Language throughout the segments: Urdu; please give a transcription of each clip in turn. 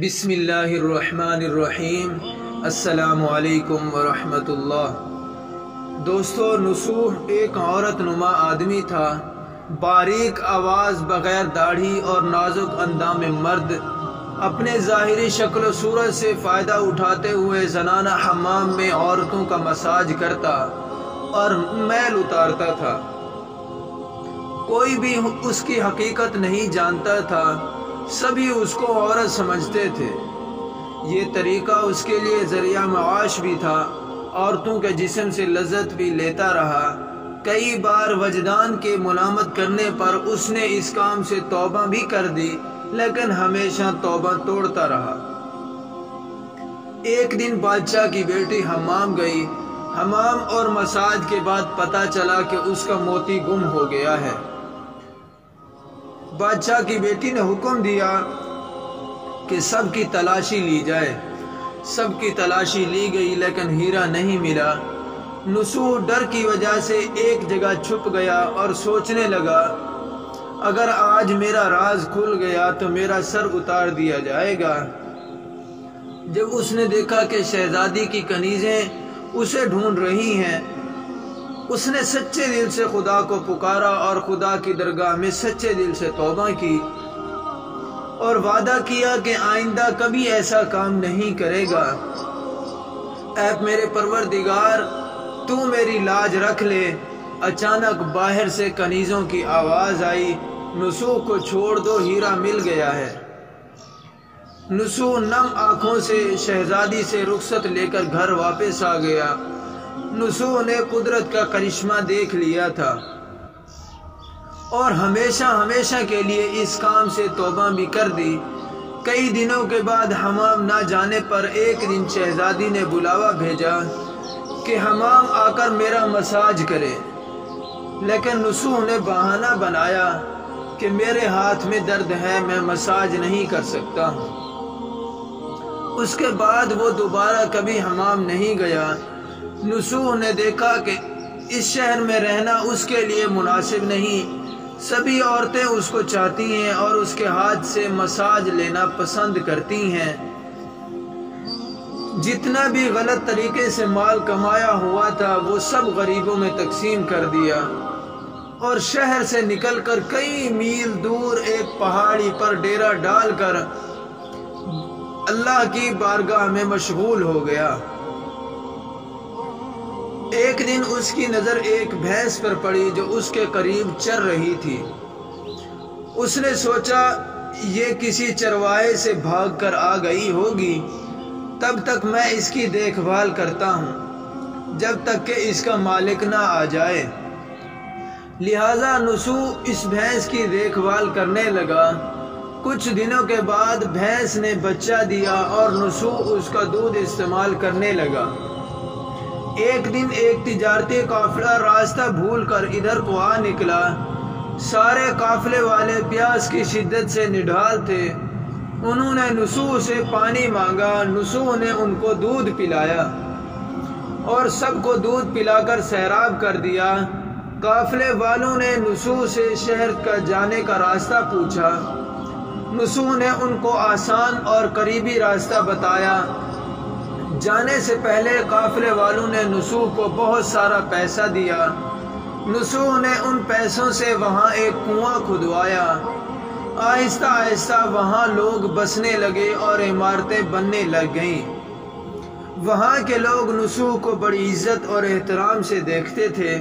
بسم اللہ الرحمن الرحیم۔ السلام علیکم ورحمۃ اللہ۔ دوستو، نصوح ایک عورت نما آدمی تھا، باریک آواز، بغیر داڑھی اور نازک اندام مرد۔ اپنے ظاہری شکل و صورت سے فائدہ اٹھاتے ہوئے زنانہ حمام میں عورتوں کا مساج کرتا اور میل اتارتا تھا۔ کوئی بھی اس کی حقیقت نہیں جانتا تھا، سبھی اس کو عورت سمجھتے تھے۔ یہ طریقہ اس کے لیے ذریعہ معاش بھی تھا، عورتوں کے جسم سے لذت بھی لیتا رہا۔ کئی بار وجدان کے ملامت کرنے پر اس نے اس کام سے توبہ بھی کر دی، لیکن ہمیشہ توبہ توڑتا رہا۔ ایک دن بادشاہ کی بیٹی حمام گئی۔ حمام اور مساج کے بعد پتہ چلا کہ اس کا موتی گم ہو گیا ہے۔ بادشاہ کی بیٹی نے حکم دیا کہ سب کی تلاشی لی جائے۔ سب کی تلاشی لی گئی، لیکن ہیرا نہیں ملا۔ نصوح ڈر کی وجہ سے ایک جگہ چھپ گیا اور سوچنے لگا، اگر آج میرا راز کھل گیا تو میرا سر اتار دیا جائے گا۔ جب اس نے دیکھا کہ شہزادی کی کنیزیں اسے ڈھونڈ رہی ہیں، اس نے سچے دل سے خدا کو پکارا اور خدا کی درگاہ میں سچے دل سے توبہ کی اور وعدہ کیا کہ آئندہ کبھی ایسا کام نہیں کرے گا۔ اے میرے پروردگار، تو میری لاج رکھ لے۔ اچانک باہر سے کنیزوں کی آواز آئی، نصوح کو چھوڑ دو، ہیرا مل گیا ہے۔ نصوح نم آنکھوں سے شہزادی سے رخصت لے کر گھر واپس آ گیا۔ نصوح نے قدرت کا کرشمہ دیکھ لیا تھا اور ہمیشہ ہمیشہ کے لیے اس کام سے توبہ بھی کر دی۔ کئی دنوں کے بعد حمام نہ جانے پر ایک دن شہزادی نے بلاوا بھیجا کہ حمام آ کر میرا مساج کرے، لیکن نصوح نے بہانہ بنایا کہ میرے ہاتھ میں درد ہے، میں مساج نہیں کر سکتا ہوں۔ اس کے بعد وہ دوبارہ کبھی حمام نہیں گیا۔ نصوح نے دیکھا کہ اس شہر میں رہنا اس کے لیے مناسب نہیں۔ سبھی عورتیں اس کو چاہتی ہیں اور اس کے ہاتھ سے مساج لینا پسند کرتی ہیں۔ جتنا بھی غلط طریقے سے مال کمایا ہوا تھا وہ سب غریبوں میں تقسیم کر دیا اور شہر سے نکل کر کئی میل دور ایک پہاڑی پر ڈیرا ڈال کر اللہ کی بارگاہ میں مشغول ہو گیا۔ ایک دن اس کی نظر ایک بھینس پر پڑی جو اس کے قریب چر رہی تھی۔ اس نے سوچا یہ کسی چرواہے سے بھاگ کر آ گئی ہوگی، تب تک میں اس کی دیکھ بھال کرتا ہوں جب تک کہ اس کا مالک نہ آ جائے۔ لہذا نصوح اس بھینس کی دیکھ بھال کرنے لگا۔ کچھ دنوں کے بعد بھینس نے بچہ دیا اور نصوح اس کا دودھ استعمال کرنے لگا۔ ایک دن ایک تجارتی قافلہ راستہ بھول کر ادھر کو آ نکلا۔ سارے قافلے والے پیاس کی شدت سے نڈھال تھے۔ انہوں نے نصوح سے پانی مانگا۔ نصوح نے ان کو دودھ پلایا اور سب کو دودھ پلا کر سیراب کر دیا۔ قافلے والوں نے نصوح سے شہر کا جانے کا راستہ پوچھا۔ نصوح نے ان کو آسان اور قریبی راستہ بتایا۔ جانے سے پہلے قافلے والوں نے نصوح کو بہت سارا پیسہ دیا۔ نصوح نے ان پیسوں سے وہاں ایک کنواں کھدوایا۔ آہستہ آہستہ وہاں لوگ بسنے لگے اور عمارتیں بننے لگ گئیں۔ وہاں کے لوگ نصوح کو بڑی عزت اور احترام سے دیکھتے تھے۔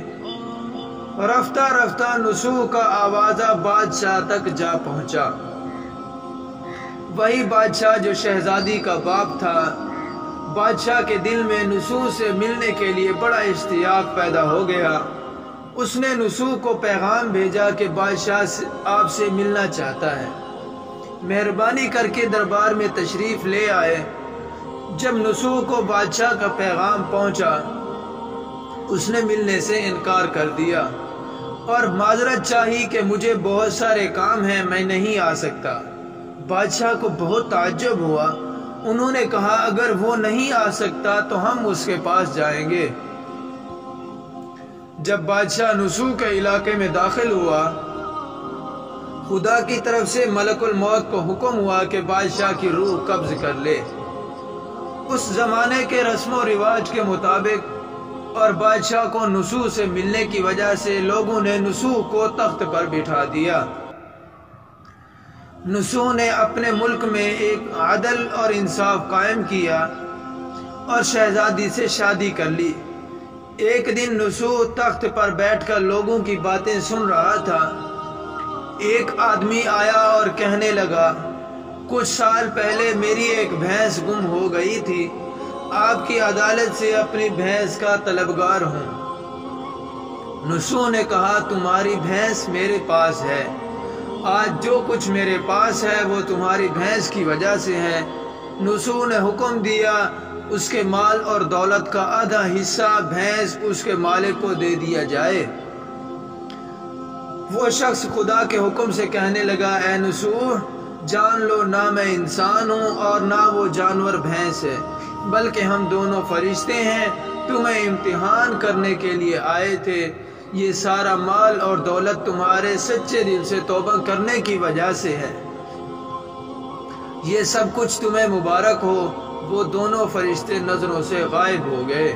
رفتہ رفتہ نصوح کا آوازہ بادشاہ تک جا پہنچا۔ وہی بادشاہ جو شہزادی کا باپ تھا۔ بادشاہ کے دل میں نصوح سے ملنے کے لیے بڑا اشتیاق پیدا ہو گیا۔ اس نے نصوح کو پیغام بھیجا کہ بادشاہ آپ سے ملنا چاہتا ہے، مہربانی کر کے دربار میں تشریف لے آئے۔ جب نصوح کو بادشاہ کا پیغام پہنچا، اس نے ملنے سے انکار کر دیا اور معذرت چاہی کہ مجھے بہت سارے کام ہیں، میں نہیں آ سکتا۔ بادشاہ کو بہت تعجب ہوا۔ انہوں نے کہا اگر وہ نہیں آ سکتا تو ہم اس کے پاس جائیں گے۔ جب بادشاہ نصوح کے علاقے میں داخل ہوا، خدا کی طرف سے ملک الموت کو حکم ہوا کہ بادشاہ کی روح قبض کر لے۔ اس زمانے کے رسم و رواج کے مطابق اور بادشاہ کو نسو سے ملنے کی وجہ سے لوگوں نے نسو کو تخت پر بٹھا دیا۔ نسو نے اپنے ملک میں ایک عدل اور انصاف قائم کیا اور شہزادی سے شادی کر لی۔ ایک دن نسو تخت پر بیٹھ کر لوگوں کی باتیں سن رہا تھا۔ ایک آدمی آیا اور کہنے لگا، کچھ سال پہلے میری ایک بھینس گم ہو گئی تھی، آپ کی عدالت سے اپنی بھینس کا طلبگار ہوں۔ نسو نے کہا، تمہاری بھینس میرے پاس ہے، آج جو کچھ میرے پاس ہے وہ تمہاری بھینس کی وجہ سے ہے۔ نسو نے حکم دیا اس کے مال اور دولت کا آدھا حصہ بھینس اس کے مالک کو دے دیا جائے۔ وہ شخص خدا کے حکم سے کہنے لگا، اے نسو، جان لو نہ میں انسان ہوں اور نہ وہ جانور بھینس ہے، بلکہ ہم دونوں فرشتے ہیں، تمہیں امتحان کرنے کے لیے آئے تھے۔ یہ سارا مال اور دولت تمہارے سچے دل سے توبہ کرنے کی وجہ سے ہے، یہ سب کچھ تمہیں مبارک ہو۔ وہ دونوں فرشتے نظروں سے غائب ہو گئے۔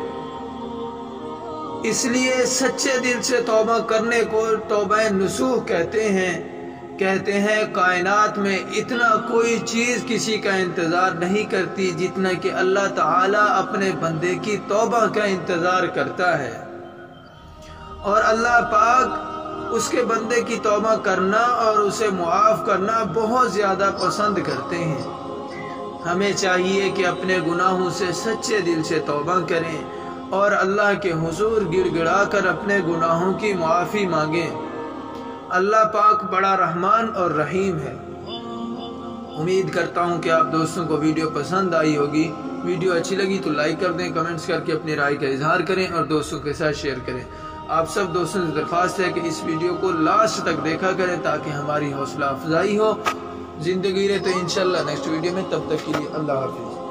اس لیے سچے دل سے توبہ کرنے کو توبہ نصوح کہتے ہیں۔ کائنات میں اتنا کوئی چیز کسی کا انتظار نہیں کرتی جتنا کہ اللہ تعالیٰ اپنے بندے کی توبہ کا انتظار کرتا ہے، اور اللہ پاک اس کے بندے کی توبہ کرنا اور اسے معاف کرنا بہت زیادہ پسند کرتے ہیں۔ ہمیں چاہیے کہ اپنے گناہوں سے سچے دل سے توبہ کریں اور اللہ کے حضور گڑ گڑا کر اپنے گناہوں کی معافی مانگیں۔ اللہ پاک بڑا رحمان اور رحیم ہے۔ امید کرتا ہوں کہ آپ دوستوں کو ویڈیو پسند آئی ہوگی۔ ویڈیو اچھی لگی تو لائک کر دیں، کمنٹس کر کے اپنی رائے کا اظہار کریں اور دوستوں کے ساتھ شیئر کریں۔ آپ سب دوستوں سے درخواست ہے کہ اس ویڈیو کو لاسٹ تک دیکھا کریں تاکہ ہماری حوصلہ افزائی ہو۔ زندگی رہے تو انشاءاللہ نیکسٹ ویڈیو میں، تب تک کے لیے اللہ حافظ۔